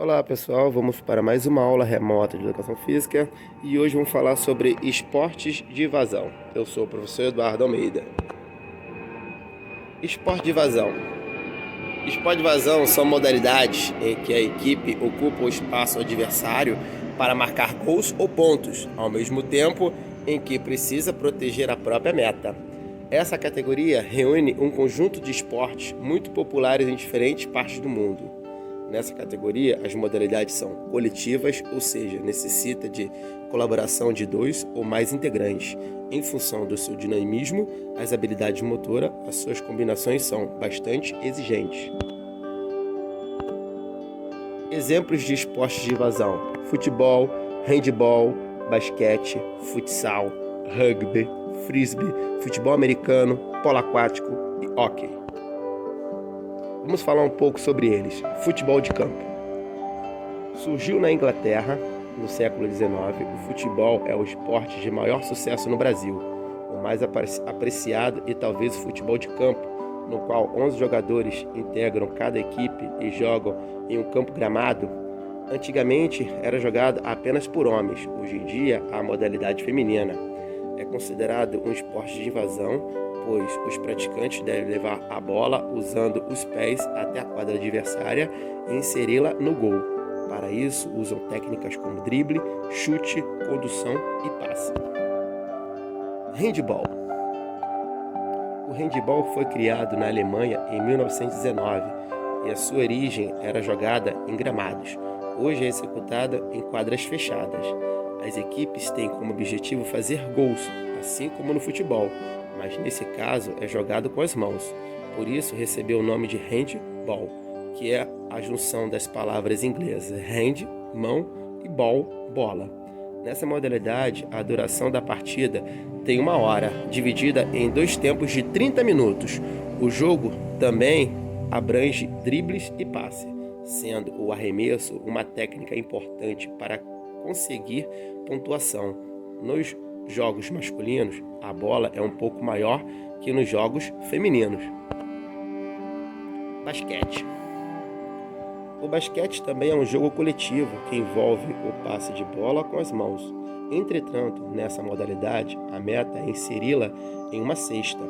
Olá pessoal, vamos para mais uma aula remota de Educação Física e hoje vamos falar sobre esportes de vazão. Eu sou o professor Eduardo Almeida. Esporte de vazão. Esporte de vazão são modalidades em que a equipe ocupa o espaço adversário para marcar gols ou pontos, ao mesmo tempo em que precisa proteger a própria meta. Essa categoria reúne um conjunto de esportes muito populares em diferentes partes do mundo. Nessa categoria, as modalidades são coletivas, ou seja, necessita de colaboração de dois ou mais integrantes. Em função do seu dinamismo, as habilidades motoras, as suas combinações são bastante exigentes. Exemplos de esportes de vazão: futebol, handebol, basquete, futsal, rugby, frisbee, futebol americano, polo aquático e hóquei. Vamos falar um pouco sobre eles. Futebol de campo. Surgiu na Inglaterra no século XIX. O futebol é o esporte de maior sucesso no Brasil, o mais apreciado e talvez o futebol de campo, no qual 11 jogadores integram cada equipe e jogam em um campo gramado. Antigamente era jogado apenas por homens, hoje em dia há a modalidade feminina. É considerado um esporte de invasão, pois os praticantes devem levar a bola usando os pés até a quadra adversária e inseri-la no gol. Para isso, usam técnicas como drible, chute, condução e passe. Handebol. O handebol foi criado na Alemanha em 1919 e a sua origem era jogada em gramados. Hoje é executada em quadras fechadas. As equipes têm como objetivo fazer gols, assim como no futebol, mas nesse caso é jogado com as mãos. Por isso recebeu o nome de handball, que é a junção das palavras inglesas hand, mão, e ball, bola. Nessa modalidade, a duração da partida tem 1 hora, dividida em 2 tempos de 30 minutos. O jogo também abrange dribles e passe, sendo o arremesso uma técnica importante para conseguir pontuação. Nos jogos masculinos, a bola é um pouco maior que nos jogos femininos. Basquete. O basquete também é um jogo coletivo que envolve o passe de bola com as mãos. Entretanto, nessa modalidade, a meta é inseri-la em uma cesta.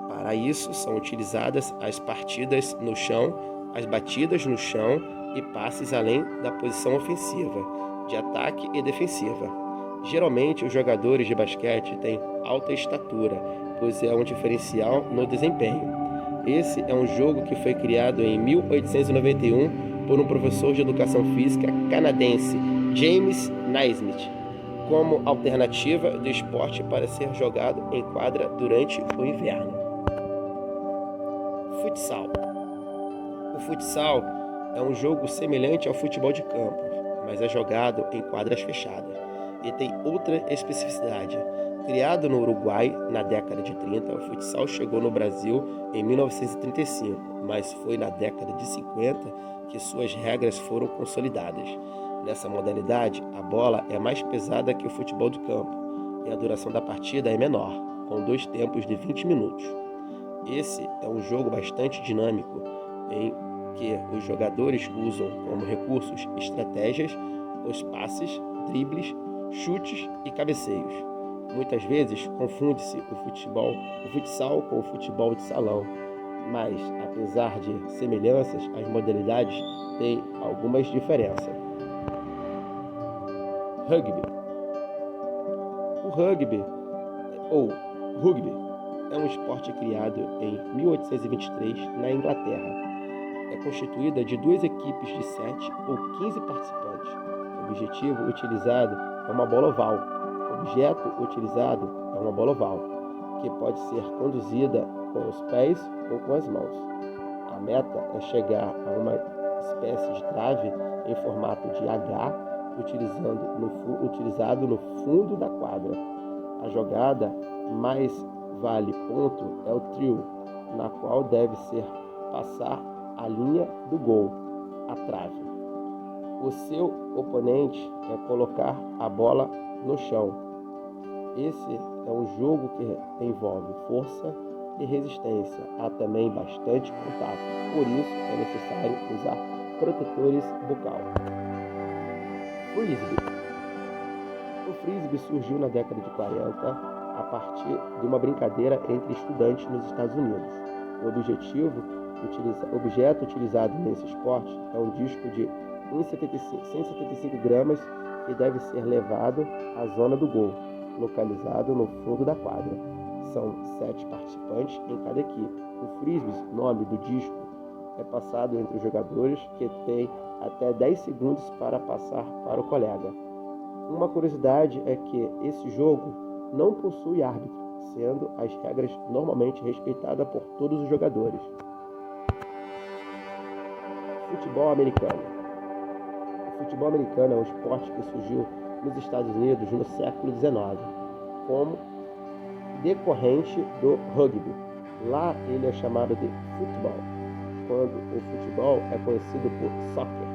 Para isso, são utilizadas as partidas no chão, as batidas no chão e passes além da posição ofensiva, de ataque e defensiva. Geralmente, os jogadores de basquete têm alta estatura, pois é um diferencial no desempenho. Esse é um jogo que foi criado em 1891 por um professor de educação física canadense, James Naismith, como alternativa do esporte para ser jogado em quadra durante o inverno. Futsal. O futsal é um jogo semelhante ao futebol de campo, mas é jogado em quadras fechadas e tem outra especificidade. Criado no Uruguai na década de 30, o futsal chegou no Brasil em 1935, mas foi na década de 50 que suas regras foram consolidadas. Nessa modalidade, a bola é mais pesada que o futebol do campo e a duração da partida é menor, com 2 tempos de 20 minutos. Esse é um jogo bastante dinâmico, em que os jogadores usam como recursos estratégias, os passes, dribles, chutes e cabeceios. Muitas vezes confunde-se o futsal com o futebol de salão, mas apesar de semelhanças, as modalidades têm algumas diferenças. Rugby. O rugby, ou rugby, é um esporte criado em 1823 na Inglaterra. É constituída de 2 equipes de 7 ou 15 participantes. O objetivo utilizado é uma bola oval. O objeto utilizado é uma bola oval, que pode ser conduzida com os pés ou com as mãos. A meta é chegar a uma espécie de trave em formato de H, utilizado no fundo da quadra. A jogada mais vale ponto é o trio, na qual deve ser passar a linha do gol, a trave. O seu oponente é colocar a bola no chão. Esse é um jogo que envolve força e resistência. Há também bastante contato, por isso é necessário usar protetores bucal. Frisbee. O frisbee surgiu na década de 40 a partir de uma brincadeira entre estudantes nos Estados Unidos. O objeto utilizado nesse esporte é um disco de 175 gramas que deve ser levado à zona do gol, localizado no fundo da quadra. São 7 participantes em cada equipe. O frisbee, nome do disco, é passado entre os jogadores, que têm até 10 segundos para passar para o colega. Uma curiosidade é que esse jogo não possui árbitro, sendo as regras normalmente respeitadas por todos os jogadores. Futebol americano. O futebol americano é um esporte que surgiu nos Estados Unidos no século XIX, como decorrente do rugby. Lá ele é chamado de futebol, quando o futebol é conhecido por soccer.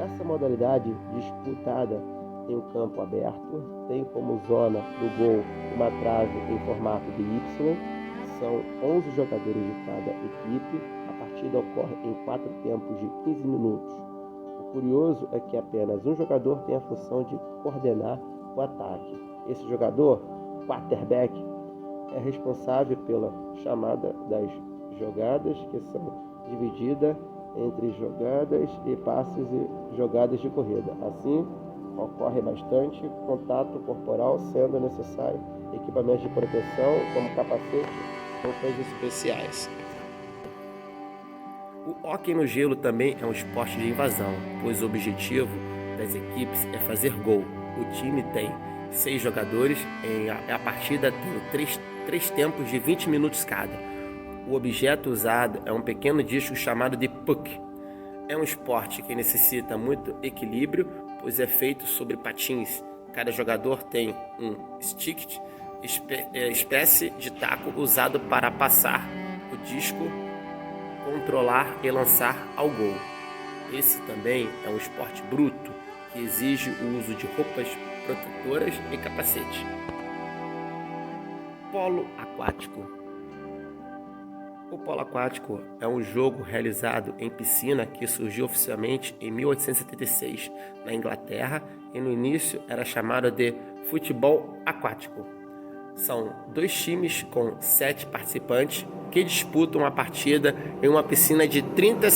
Essa modalidade disputada em um campo aberto tem como zona do gol uma trave em formato de Y. São 11 jogadores de cada equipe. A partida ocorre em 4 tempos de 15 minutos. O curioso é que apenas um jogador tem a função de coordenar o ataque. Esse jogador, quarterback, é responsável pela chamada das jogadas, que são divididas entre jogadas e passes e jogadas de corrida. Assim, ocorre bastante contato corporal, sendo necessário equipamentos de proteção como capacete ou roupas especiais. O hóquei no gelo também é um esporte de invasão, pois o objetivo das equipes é fazer gol. O time tem 6 jogadores e a partida tem 3 tempos de 20 minutos cada. O objeto usado é um pequeno disco chamado de puck. É um esporte que necessita muito equilíbrio, pois é feito sobre patins. Cada jogador tem um stick, espécie de taco usado para passar o disco, controlar e lançar ao gol. Esse também é um esporte bruto, que exige o uso de roupas protetoras e capacete. Polo aquático. O polo aquático é um jogo realizado em piscina que surgiu oficialmente em 1876 na Inglaterra e no início era chamado de futebol aquático. São 2 times com 7 participantes que disputam a partida em uma piscina de 30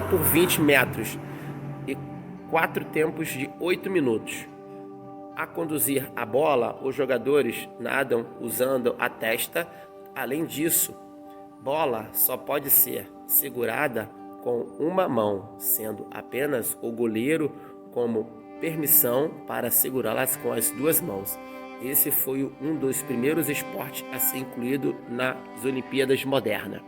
por 20 metros e 4 tempos de 8 minutos. A conduzir a bola, os jogadores nadam usando a testa. Além disso, bola só pode ser segurada com uma mão, sendo apenas o goleiro como permissão para segurá-las com as 2 mãos. Esse foi um dos primeiros esportes a ser incluído nas Olimpíadas modernas.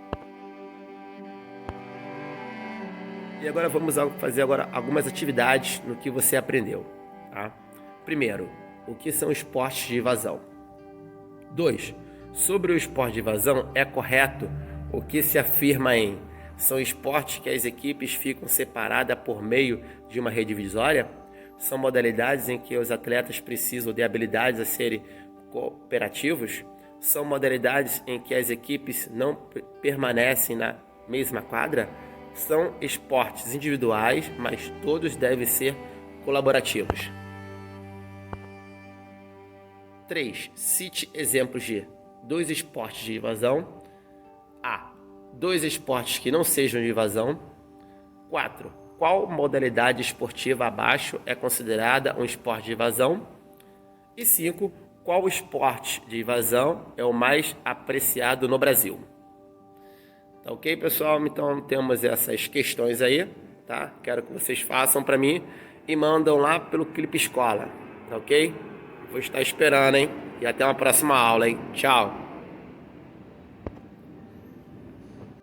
E agora vamos fazer algumas atividades no que você aprendeu. Tá? Primeiro, o que são esportes de invasão? 2. Sobre o esporte de invasão, é correto o que se afirma em são esportes que as equipes ficam separadas por meio de uma rede divisória? São modalidades em que os atletas precisam de habilidades a serem cooperativos? São modalidades em que as equipes não permanecem na mesma quadra? São esportes individuais, mas todos devem ser colaborativos. 3. Cite exemplos de 2 esportes de invasão. A. 2 esportes que não sejam de invasão. 4. Qual modalidade esportiva abaixo é considerada um esporte de invasão? E 5. Qual esporte de invasão é o mais apreciado no Brasil? Tá ok, pessoal? Então temos essas questões aí, tá? Quero que vocês façam para mim e mandam lá pelo Clipe Escola, tá ok? Vou estar esperando, hein? E até uma próxima aula, hein? Tchau!